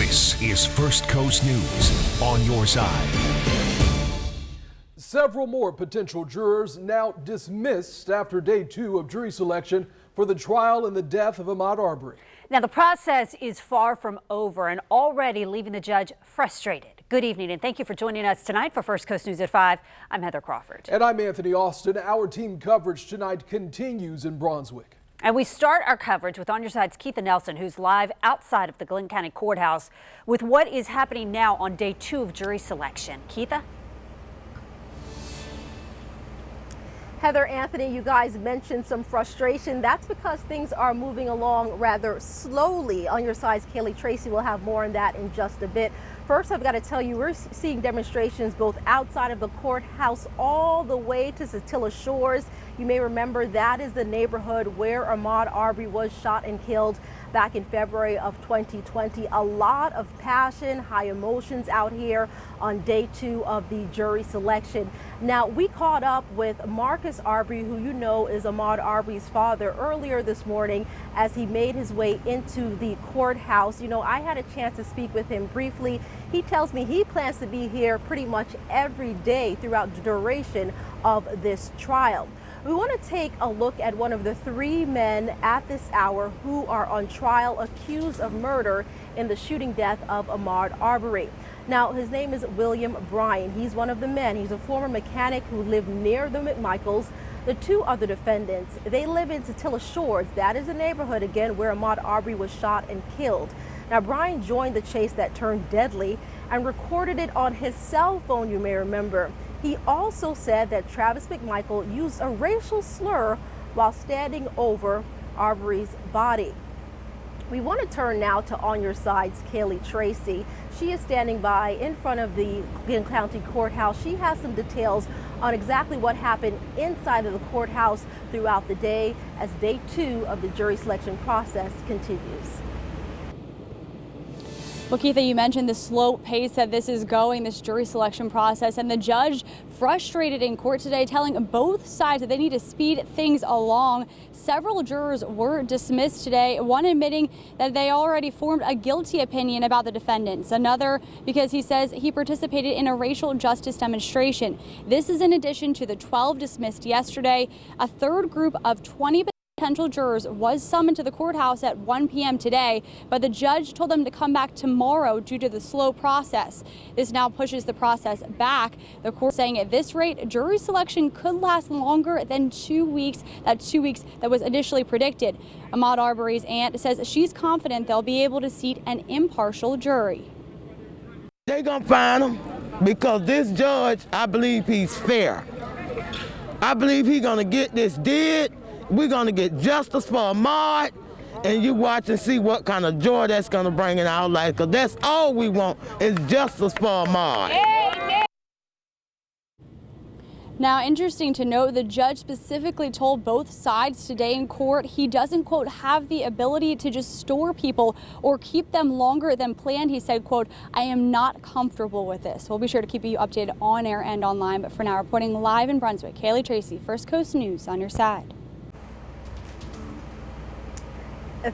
This is First Coast News on your side. Several more potential jurors now dismissed after day 2 of jury selection for the trial in the death of Ahmaud Arbery. Now, the process is far from over and already leaving the judge frustrated. Good evening, and thank you for joining us tonight for First Coast News at 5. I'm Heather Crawford. And I'm Anthony Austin. Our team coverage tonight continues in Brunswick. And we start our coverage with On Your Side's Keitha Nelson, who's live outside of the Glenn County Courthouse with what is happening now on day 2 of jury selection. Keitha? Heather, Anthony, you guys mentioned some frustration. That's because things are moving along rather slowly. On Your Side's Kaylee Tracy will have more on that in just a bit. First, I've got to tell you, we're seeing demonstrations both outside of the courthouse all the way to Satilla Shores. You may remember that is the neighborhood where Ahmaud Arbery was shot and killed back in February of 2020. A lot of passion, high emotions out here on day 2 of the jury selection. Now, we caught up with Marcus Arbery, who you know is Ahmaud Arbery's father, earlier this morning as he made his way into the courthouse. You know, I had a chance to speak with him briefly. He tells me he plans to be here pretty much every day throughout the duration of this trial. We want to take a look at one of the 3 men at this hour who are on trial accused of murder in the shooting death of Ahmaud Arbery. Now, his name is William Bryan. He's one of the men. He's a former mechanic who lived near the McMichaels. The 2 other defendants, they live in Satilla Shores. That is the neighborhood, again, where Ahmaud Arbery was shot and killed. Now, Bryan joined the chase that turned deadly and recorded it on his cell phone, you may remember. He also said that Travis McMichael used a racial slur while standing over Arbery's body. We want to turn now to On Your Side's Kaylee Tracy. She is standing by in front of the Glenn County Courthouse. She has some details on exactly what happened inside of the courthouse throughout the day as day 2 of the jury selection process continues. Well, Keitha, you mentioned the slow pace that this is going, this jury selection process, and the judge frustrated in court today, telling both sides that they need to speed things along. Several jurors were dismissed today, one admitting that they already formed a guilty opinion about the defendants, another because he says he participated in a racial justice demonstration. This is in addition to the 12 dismissed yesterday. A third group of 20 potential jurors was summoned to the courthouse at 1 p.m. today, but the judge told them to come back tomorrow due to the slow process. This now pushes the process back. The court saying at this rate, jury selection could last longer than 2 weeks. That 2 weeks that was initially predicted. Ahmaud Arbery's aunt says she's confident they'll be able to seat an impartial jury. They're gonna find him because this judge, I believe he's fair. I believe he's gonna get this did. We're going to get justice for Ahmaud, and you watch and see what kind of joy that's going to bring in our life, because that's all we want is justice for Ahmaud. Amen. Now, interesting to note, the judge specifically told both sides today in court he doesn't, quote, have the ability to just store people or keep them longer than planned. He said, quote, I am not comfortable with this. We'll be sure to keep you updated on air and online, but for now, reporting live in Brunswick, Kaylee Tracy, First Coast News, On Your Side.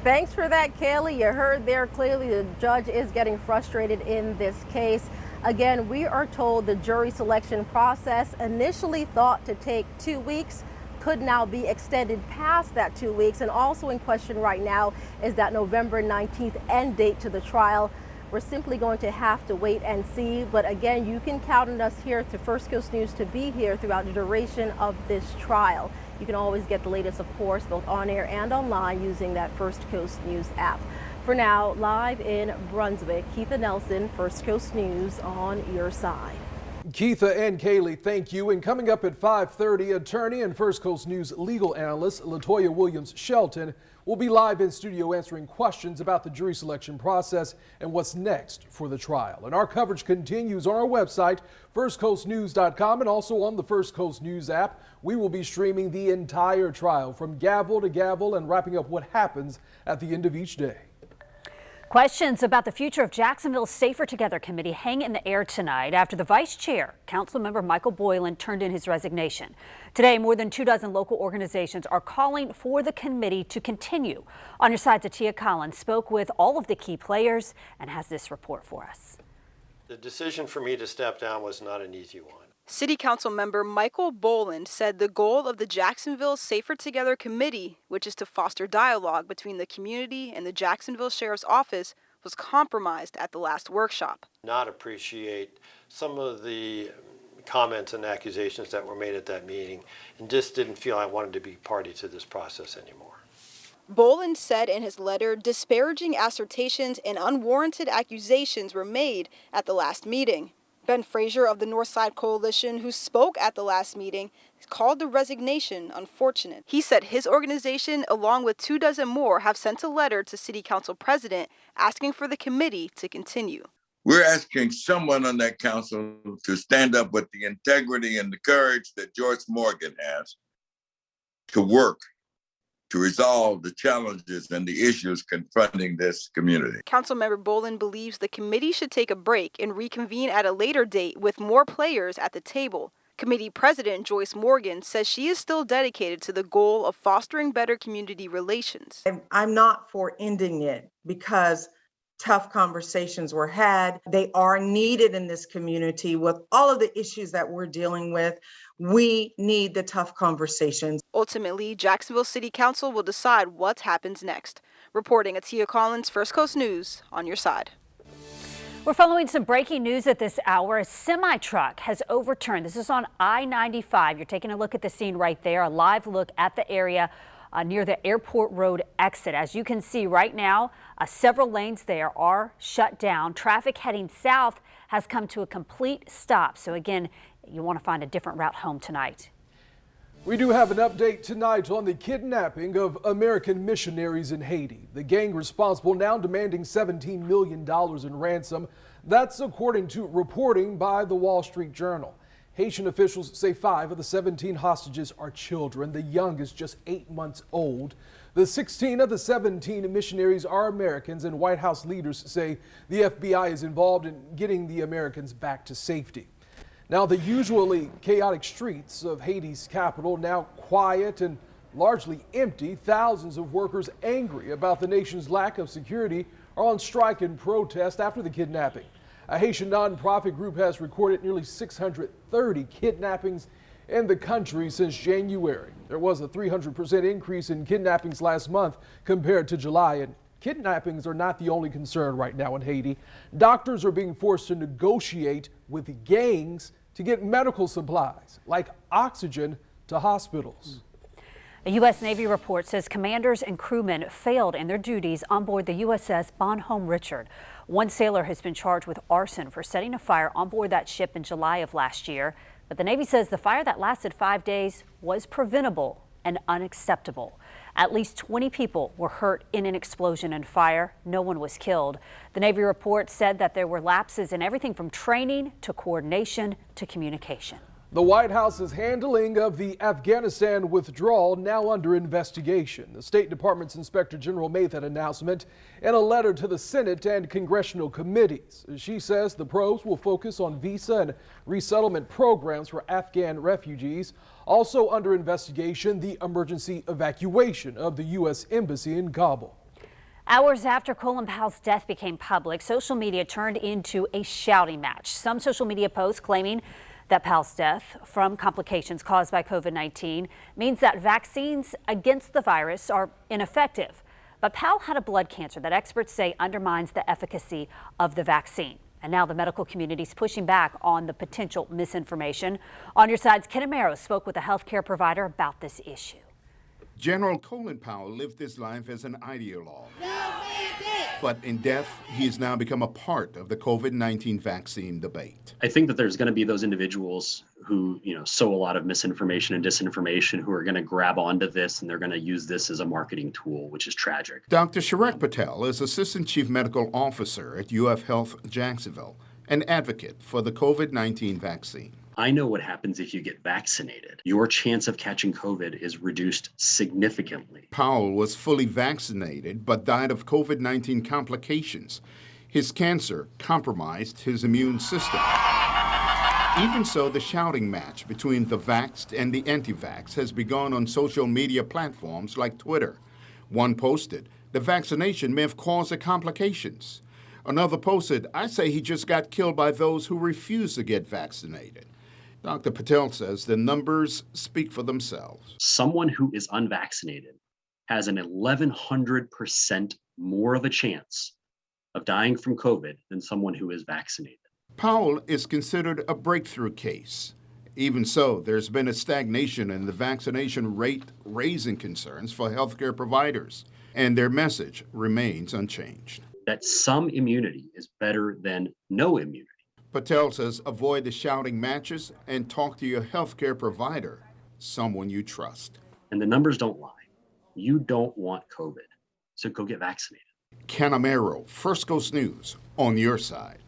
Thanks for that, Kaylee. You heard there clearly the judge is getting frustrated in this case. Again, we are told the jury selection process, initially thought to take 2 weeks, could now be extended past that 2 weeks. And also in question right now is that November 19th end date to the trial. We're simply going to have to wait and see. But again, you can count on us here to First Coast News to be here throughout the duration of this trial. You can always get the latest, of course, both on air and online using that First Coast News app. For now, live in Brunswick, Keitha Nelson, First Coast News, On Your Side. Keitha and Kaylee, thank you. And coming up at 5:30, attorney and First Coast News legal analyst Latoya Williams-Shelton will be live in studio answering questions about the jury selection process and what's next for the trial. And our coverage continues on our website, firstcoastnews.com, and also on the First Coast News app. We will be streaming the entire trial from gavel to gavel and wrapping up what happens at the end of each day. Questions about the future of Jacksonville's Safer Together committee hang in the air tonight after the vice chair, Councilmember Michael Boylan, turned in his resignation. Today, more than 24 local organizations are calling for the committee to continue. On Your Side's Atia Collins spoke with all of the key players and has this report for us. The decision for me to step down was not an easy one. City Council member Michael Boylan said the goal of the Jacksonville Safer Together Committee, which is to foster dialogue between the community and the Jacksonville Sheriff's Office, was compromised at the last workshop. Not appreciate some of the comments and accusations that were made at that meeting, and just didn't feel I wanted to be party to this process anymore. Boylan said in his letter disparaging assertions and unwarranted accusations were made at the last meeting. Ben Frazier of the Northside Coalition, who spoke at the last meeting, called the resignation unfortunate. He said his organization, along with 24 more, have sent a letter to City Council President asking for the committee to continue. We're asking someone on that council to stand up with the integrity and the courage that Joyce Morgan has to work to resolve the challenges and the issues confronting this community. Councilmember Boylan believes the committee should take a break and reconvene at a later date with more players at the table. Committee President Joyce Morgan says she is still dedicated to the goal of fostering better community relations. I'm not for ending it because tough conversations were had. They are needed in this community with all of the issues that we're dealing with. We need the tough conversations. Ultimately, Jacksonville City Council will decide what happens next. Reporting Atia Collins, First Coast News, On Your Side. We're following some breaking news at this hour. A semi-truck has overturned. This is on I-95. You're taking a look at the scene right there, a live look at the area near the Airport Road exit. As you can see right now, several lanes there are shut down. Traffic heading south has come to a complete stop. So again, you want to find a different route home tonight. We do have an update tonight on the kidnapping of American missionaries in Haiti. The gang responsible now demanding $17 million in ransom. That's according to reporting by the Wall Street Journal. Haitian officials say 5 of the 17 hostages are children, the youngest just 8 months old. The 16 of the 17 missionaries are Americans, and White House leaders say the FBI is involved in getting the Americans back to safety. Now, the usually chaotic streets of Haiti's capital now quiet and largely empty. Thousands of workers angry about the nation's lack of security are on strike in protest after the kidnapping. A Haitian nonprofit group has recorded nearly 630 kidnappings in the country since January. There was a 300% increase in kidnappings last month compared to July, and kidnappings are not the only concern right now in Haiti. Doctors are being forced to negotiate with gangs to get medical supplies like oxygen to hospitals. A U.S. Navy report says commanders and crewmen failed in their duties on board the USS Bonhomme Richard. One sailor has been charged with arson for setting a fire on board that ship in July of last year. But the Navy says the fire that lasted 5 days was preventable and unacceptable. At least 20 people were hurt in an explosion and fire. No one was killed. The Navy report said that there were lapses in everything from training to coordination to communication. The White House's handling of the Afghanistan withdrawal now under investigation. The State Department's Inspector General made that announcement in a letter to the Senate and congressional committees. She says the probes will focus on visa and resettlement programs for Afghan refugees. Also under investigation, the emergency evacuation of the U.S. Embassy in Kabul. Hours after Colin Powell's death became public, social media turned into a shouting match. Some social media posts claiming that Powell's death from complications caused by COVID-19 means that vaccines against the virus are ineffective. But Powell had a blood cancer that experts say undermines the efficacy of the vaccine. And now the medical community is pushing back on the potential misinformation. On Your Side's Ken Amaro spoke with a healthcare provider about this issue. General Colin Powell lived his life as an ideologue. But in death, he has now become a part of the COVID-19 vaccine debate. I think that there's going to be those individuals who, sow a lot of misinformation and disinformation who are going to grab onto this and they're going to use this as a marketing tool, which is tragic. Dr. Sharek Patel is Assistant Chief Medical Officer at UF Health Jacksonville, an advocate for the COVID-19 vaccine. I know what happens if you get vaccinated. Your chance of catching COVID is reduced significantly. Powell was fully vaccinated but died of COVID-19 complications. His cancer compromised his immune system. Even so, the shouting match between the vaxxed and the anti-vax has begun on social media platforms like Twitter. One posted, "The vaccination may have caused the complications." Another posted, "I say he just got killed by those who refuse to get vaccinated." Dr. Patel says the numbers speak for themselves. Someone who is unvaccinated has an 1,100% more of a chance of dying from COVID than someone who is vaccinated. Powell is considered a breakthrough case. Even so, there's been a stagnation in the vaccination rate, raising concerns for healthcare providers, and their message remains unchanged. That some immunity is better than no immunity. Patel says avoid the shouting matches and talk to your healthcare provider, someone you trust. And the numbers don't lie. You don't want COVID, so go get vaccinated. Canamero, First Coast News, on your side.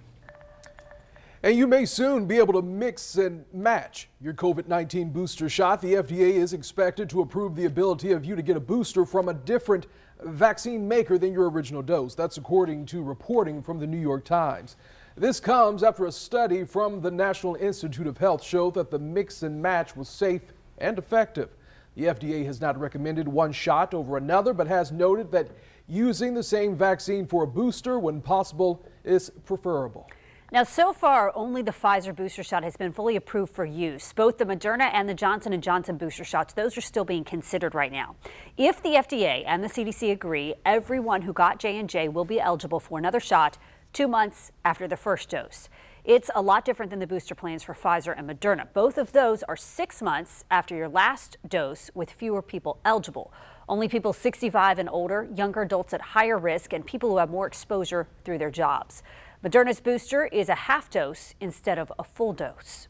And you may soon be able to mix and match your COVID-19 booster shot. The FDA is expected to approve the ability of you to get a booster from a different vaccine maker than your original dose. That's according to reporting from the New York Times. This comes after a study from the National Institute of Health showed that the mix and match was safe and effective. The FDA has not recommended one shot over another, but has noted that using the same vaccine for a booster when possible is preferable. Now, so far, only the Pfizer booster shot has been fully approved for use. Both the Moderna and the Johnson & Johnson booster shots, those are still being considered right now. If the FDA and the CDC agree, everyone who got J&J will be eligible for another shot 2 months after the first dose. It's a lot different than the booster plans for Pfizer and Moderna. Both of those are 6 months after your last dose, with fewer people eligible. Only people 65 and older, younger adults at higher risk, and people who have more exposure through their jobs. Moderna's booster is a half dose instead of a full dose.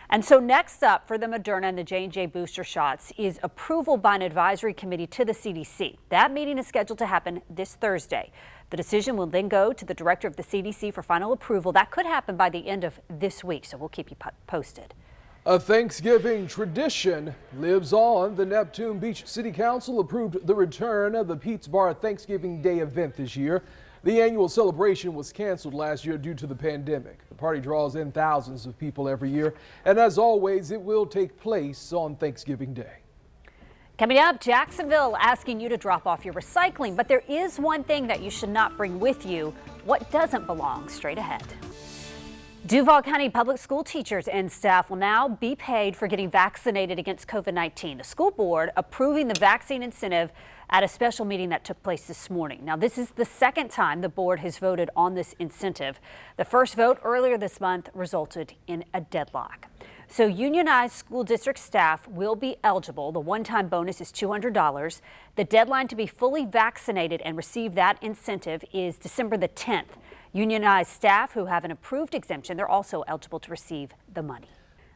And so next up for the Moderna and the J&J booster shots is approval by an advisory committee to the CDC. That meeting is scheduled to happen this Thursday. The decision will then go to the director of the CDC for final approval. That could happen by the end of this week, so we'll keep you posted. A Thanksgiving tradition lives on. The Neptune Beach City Council approved the return of the Pete's Bar Thanksgiving Day event this year. The annual celebration was canceled last year due to the pandemic. The party draws in thousands of people every year, and as always, it will take place on Thanksgiving Day. Coming up, Jacksonville asking you to drop off your recycling, but there is one thing that you should not bring with you. What doesn't belong? Straight ahead. Duval County public school teachers and staff will now be paid for getting vaccinated against COVID-19. The school board approving the vaccine incentive at a special meeting that took place this morning. Now, this is the second time the board has voted on this incentive. The first vote earlier this month resulted in a deadlock. So unionized school district staff will be eligible. The one-time bonus is $200. The deadline to be fully vaccinated and receive that incentive is December the 10th. Unionized staff who have an approved exemption, they're also eligible to receive the money.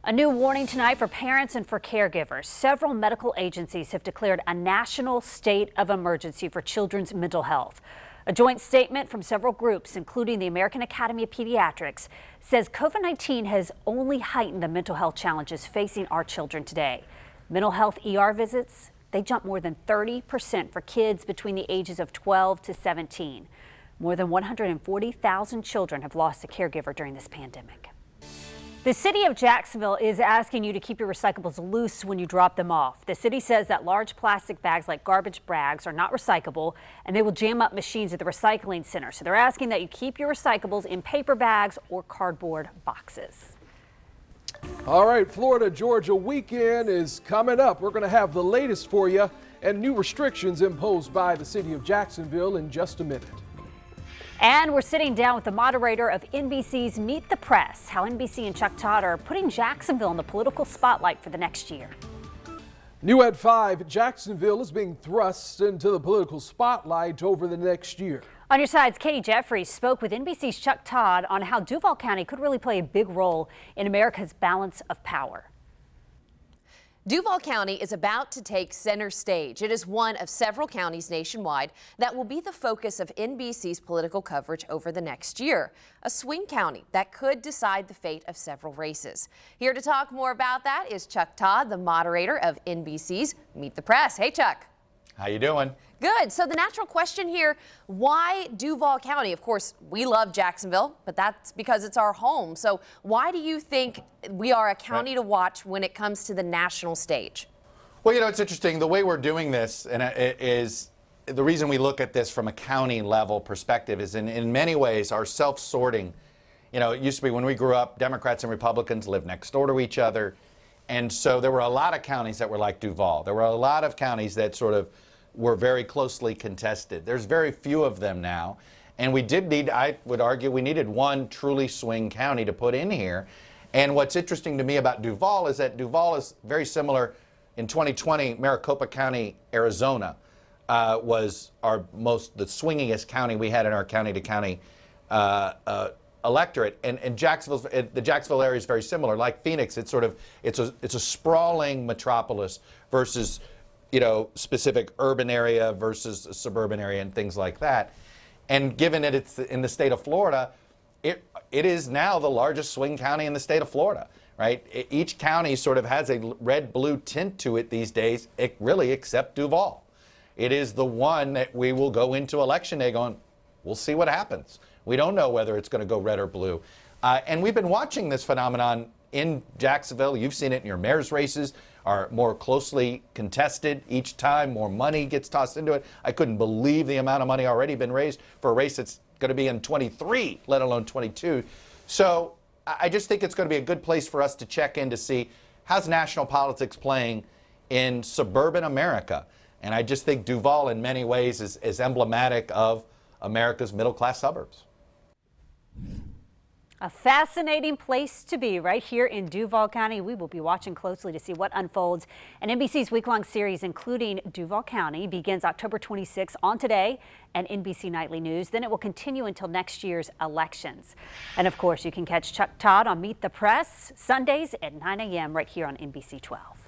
A new warning tonight for parents and for caregivers. Several medical agencies have declared a national state of emergency for children's mental health. A joint statement from several groups, including the American Academy of Pediatrics, says COVID-19 has only heightened the mental health challenges facing our children today. Mental health ER visits, they jumped more than 30% for kids between the ages of 12 to 17. More than 140,000 children have lost a caregiver during this pandemic. The city of Jacksonville is asking you to keep your recyclables loose when you drop them off. The city says that large plastic bags like garbage bags are not recyclable and they will jam up machines at the recycling center. So they're asking that you keep your recyclables in paper bags or cardboard boxes. All right, Florida Georgia weekend is coming up. We're going to have the latest for you and new restrictions imposed by the city of Jacksonville in just a minute. And we're sitting down with the moderator of NBC's Meet the Press, how NBC and Chuck Todd are putting Jacksonville in the political spotlight for the next year. New at 5, Jacksonville is being thrust into the political spotlight over the next year. On your sides, Katie Jeffries spoke with NBC's Chuck Todd on how Duval County could really play a big role in America's balance of power. Duval County is about to take center stage. It is one of several counties nationwide that will be the focus of NBC's political coverage over the next year. A swing county that could decide the fate of several races. Here to talk more about that is Chuck Todd, the moderator of NBC's Meet the Press. Hey, Chuck. How you doing? Good. So the natural question here, why Duval County? Of course, we love Jacksonville, but that's because it's our home. So why do you think we are a county to watch when it comes to the national stage? Well, you know, it's interesting. The way we're doing this, and it is the reason we look at this from a county level perspective is in many ways our self-sorting. You know, it used to be when we grew up, Democrats and Republicans lived next door to each other. And so there were a lot of counties that were like Duval. There were a lot of counties that sort of were very closely contested. There's very few of them now. And we did need, I would argue, we needed one truly swing county to put in here. And what's interesting to me about Duval is that Duval is very similar. In 2020, Maricopa County, Arizona, was the swingingest county we had in our county-to-county electorate, and the Jacksonville area is very similar. Like Phoenix, it's a sprawling metropolis versus, you know, specific urban area versus a suburban area and things like that. And given that it's in the state of Florida, it is now the largest swing county in the state of Florida, right? Each county sort of has a red-blue tint to it these days, really except Duval. It is the one that we will go into Election Day going, we'll see what happens. We don't know whether it's going to go red or blue. And we've been watching this phenomenon in Jacksonville. You've seen it in your mayor's races, are more closely contested each time. More money gets tossed into it. I couldn't believe the amount of money already been raised for a race that's going to be in 23, let alone 22. So I just think it's going to be a good place for us to check in to see how's national politics playing in suburban America. And I just think Duval in many ways is emblematic of America's middle-class suburbs. A fascinating place to be right here in Duval County. We will be watching closely to see what unfolds. And NBC's week-long series, including Duval County, begins October 26th on Today and NBC Nightly News. Then it will continue until next year's elections. And of course, you can catch Chuck Todd on Meet the Press Sundays at 9 a.m. right here on NBC 12.